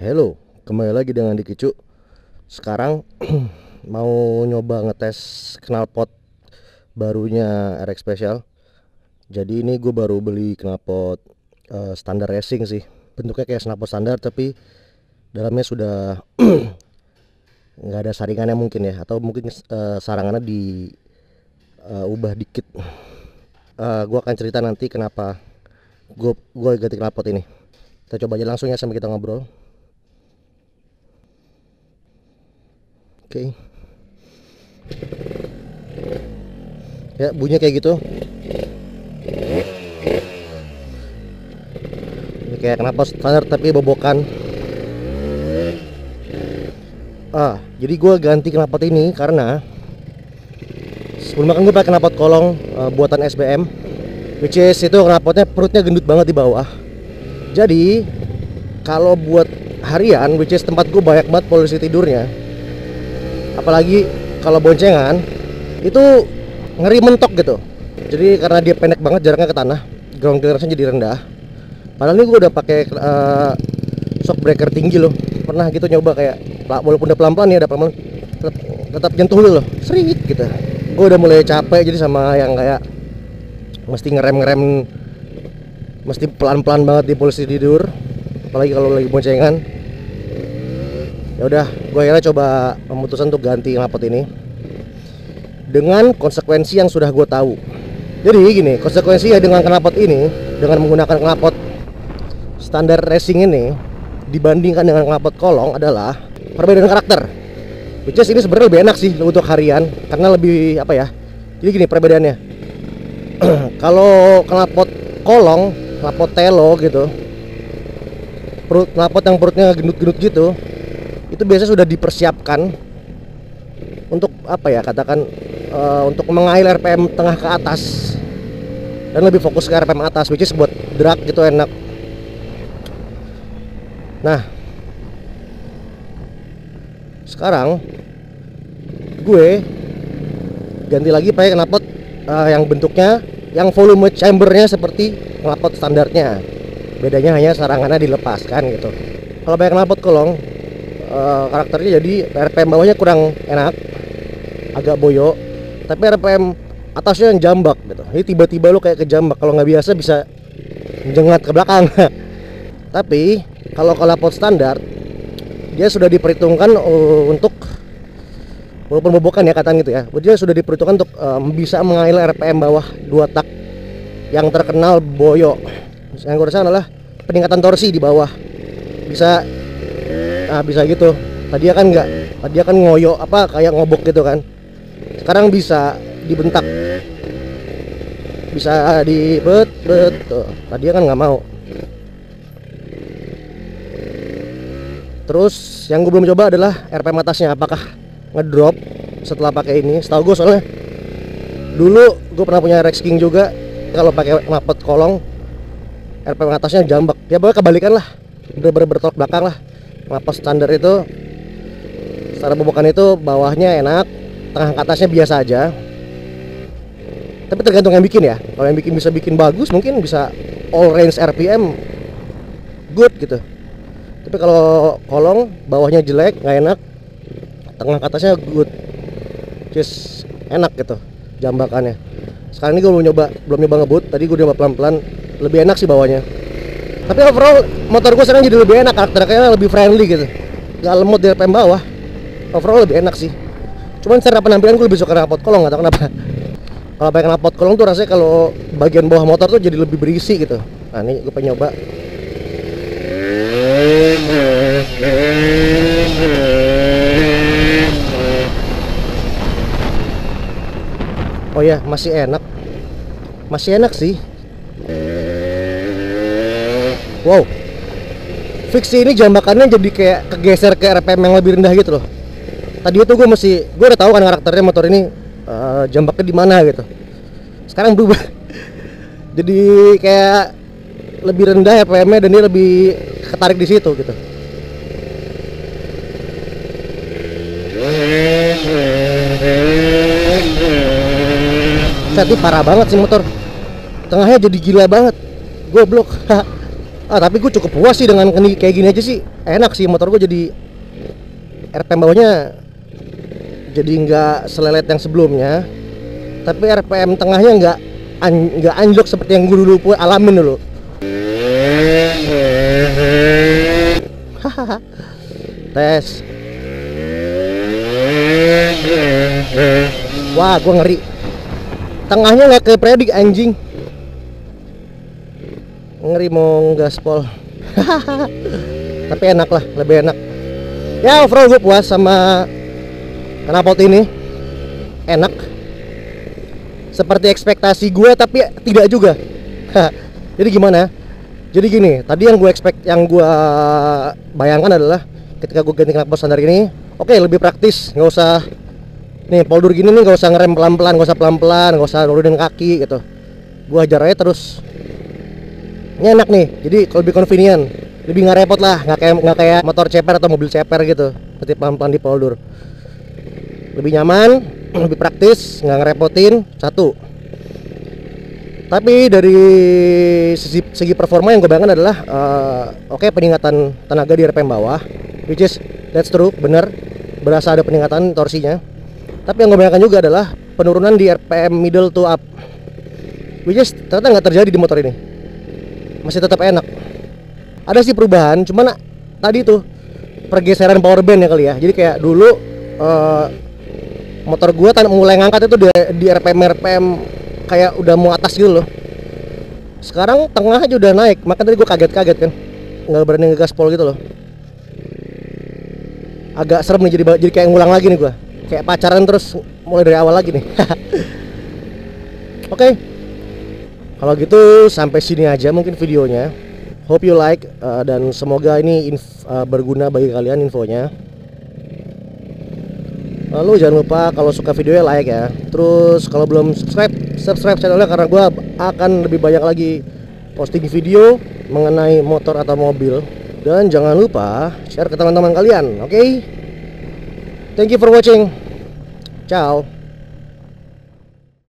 Halo, kembali lagi dengan Dikicu. Sekarang mau nyoba ngetes knalpot barunya RX Special. Jadi ini gue baru beli knalpot standar racing sih. Bentuknya kayak knalpot standar tapi dalamnya sudah nggak ada saringannya mungkin ya, atau mungkin sarangannya diubah dikit. Gue akan cerita nanti kenapa gue ganti knalpot ini. Kita coba aja langsung ya sambil kita ngobrol. Oke. Ya, bunyinya kayak gitu. Ini kayak kenapa standar tapi bobokan. Jadi gue ganti knalpot ini karena sebelumnya kan gue pakai knalpot kolong buatan SBM, which is itu knalpotnya perutnya gendut banget di bawah. Jadi kalau buat harian, which is tempat gue banyak banget polusi tidurnya, apalagi kalau boncengan, itu ngeri mentok gitu. Jadi karena dia pendek banget, jaraknya ke tanah, ground clearance jadi rendah. Padahal ini gue udah pakai shock breaker tinggi loh. Pernah gitu nyoba kayak, walaupun udah pelan-pelan ya, udah pelan-pelan, tetap nyentuh dulu loh, serit gitu. Gue udah mulai capek jadi sama yang kayak mesti ngerem, mesti pelan-pelan banget di polusi tidur, apalagi kalau lagi boncengan. Ya udah, gue akhirnya coba memutuskan untuk ganti knalpot ini dengan konsekuensi yang sudah gue tahu. Jadi gini, konsekuensinya dengan knalpot ini, dengan menggunakan knalpot standar racing ini dibandingkan dengan knalpot kolong adalah perbedaan karakter. Which is ini sebenarnya lebih enak sih untuk harian karena lebih apa ya? Jadi gini perbedaannya. Kalau knalpot kolong, knalpot telo gitu, knalpot yang perutnya gendut-gendut gitu, itu biasanya sudah dipersiapkan untuk apa ya, katakan untuk mengail RPM tengah ke atas dan lebih fokus ke RPM atas, which is buat drag gitu enak. Nah, sekarang gue ganti lagi pakai knalpot yang bentuknya, yang volume chambernya seperti knalpot standarnya. Bedanya hanya sarangannya dilepaskan gitu. Kalau pakai knalpot kolong, karakternya jadi RPM bawahnya kurang enak, agak boyo, tapi RPM atasnya yang jambak gitu. Jadi tiba-tiba lu kayak kejambak, kalau nggak biasa bisa jengat ke belakang. Tapi kalau knalpot standar, dia sudah diperhitungkan untuk, walaupun bobokan ya kataan gitu ya, dia sudah diperhitungkan untuk bisa mengail RPM bawah 2 tak yang terkenal boyo. Yang gue rasa adalah peningkatan torsi di bawah bisa, bisa gitu. Tadi kan enggak, tadi kan ngoyo apa kayak ngobok gitu kan. Sekarang bisa dibentak, bisa dibet tuh. Tadi kan nggak mau. Terus yang gue belum coba adalah RPM atasnya, apakah ngedrop setelah pakai ini. Setahu gue soalnya dulu gue pernah punya Rex King juga, kalau pakai knalpot kolong RPM atasnya jambak. Ya pokoknya kebalikan lah, bener-bener bertolak belakang lah. Knalpot standar itu secara bobokan itu bawahnya enak, tengah ke atasnya biasa aja. Tapi tergantung yang bikin ya. Kalau yang bikin bisa bikin bagus, mungkin bisa all range RPM good gitu. Tapi kalau kolong bawahnya jelek, nggak enak, tengah ke atasnya good, just enak gitu jambakannya. Sekarang ini gue belum nyoba ngebut. Tadi gue nyoba pelan-pelan, lebih enak sih bawahnya. Tapi overall motor gue sekarang jadi lebih enak, karakternya lebih friendly gitu, nggak lemot di RPM bawah. Overall lebih enak sih. Cuman secara penampilan gue lebih suka knalpot kolong, nggak tahu kenapa. Kalau pakai knalpot kolong tuh rasanya kalau bagian bawah motor tuh jadi lebih berisi gitu. Nah ini gue pengen nyoba. Oh ya, masih enak sih. Wow, fix sih, ini jambakannya jadi kayak kegeser ke RPM yang lebih rendah gitu loh. Tadi itu gue udah tahu kan karakternya motor ini, jambaknya di mana gitu. Sekarang berubah, jadi kayak lebih rendah RPM-nya dan dia lebih ketarik di situ gitu. Tadi parah banget sih motor, tengahnya jadi gila banget, goblok. Tapi gue cukup puas sih dengan kayak gini aja sih. Enak sih motor gue, jadi RPM bawahnya jadi nggak selelet yang sebelumnya, tapi RPM tengahnya nggak anjlok seperti yang gue dulu alamin dulu. Tes. Wah, gue ngeri. Tengahnya nggak ke predik anjing. Ngeri mau gaspol. Tapi enak lah, lebih enak. Ya overall gue puas sama knalpot ini. Enak. Seperti ekspektasi gue, tapi tidak juga. Jadi gimana? Jadi gini, tadi yang gue bayangkan adalah ketika gue ganti knalpot standar ini, oke, lebih praktis, nggak usah nih poldur gini nih, nggak usah ngerem pelan-pelan, nggak usah pelan-pelan, nggak usah nurunin kaki gitu. Gue ajar aja terus. Ini enak nih, jadi lebih convenient, lebih nggak repot lah, nggak kayak motor ceper atau mobil ceper gitu, seperti pelan-pelan di poldur. Lebih nyaman, lebih praktis, nggak ngerepotin. Satu. Tapi dari segi performa yang gue bayangkan adalah oke, peningkatan tenaga di RPM bawah, which is that's true, bener, berasa ada peningkatan torsinya. Tapi yang gue bayangkan juga adalah penurunan di RPM middle to up, which is ternyata nggak terjadi di motor ini, masih tetap enak. Ada sih perubahan, cuman tadi tuh pergeseran power band ya kali ya. Jadi kayak dulu motor gue mulai ngangkat itu di RPM kayak udah mau atas gitu loh. Sekarang tengah aja udah naik, makanya tadi gue kaget kan, nggak berani ngegaspol gitu loh. Agak serem nih, jadi kayak ngulang lagi nih gue, kayak pacaran terus mulai dari awal lagi nih. Oke, kalau gitu sampai sini aja mungkin videonya. Hope you like, dan semoga ini berguna bagi kalian infonya. Lalu jangan lupa kalau suka videonya like ya. Terus kalau belum subscribe channelnya, karena gue akan lebih banyak lagi posting video mengenai motor atau mobil. Dan jangan lupa share ke teman-teman kalian. Oke? Thank you for watching. Ciao.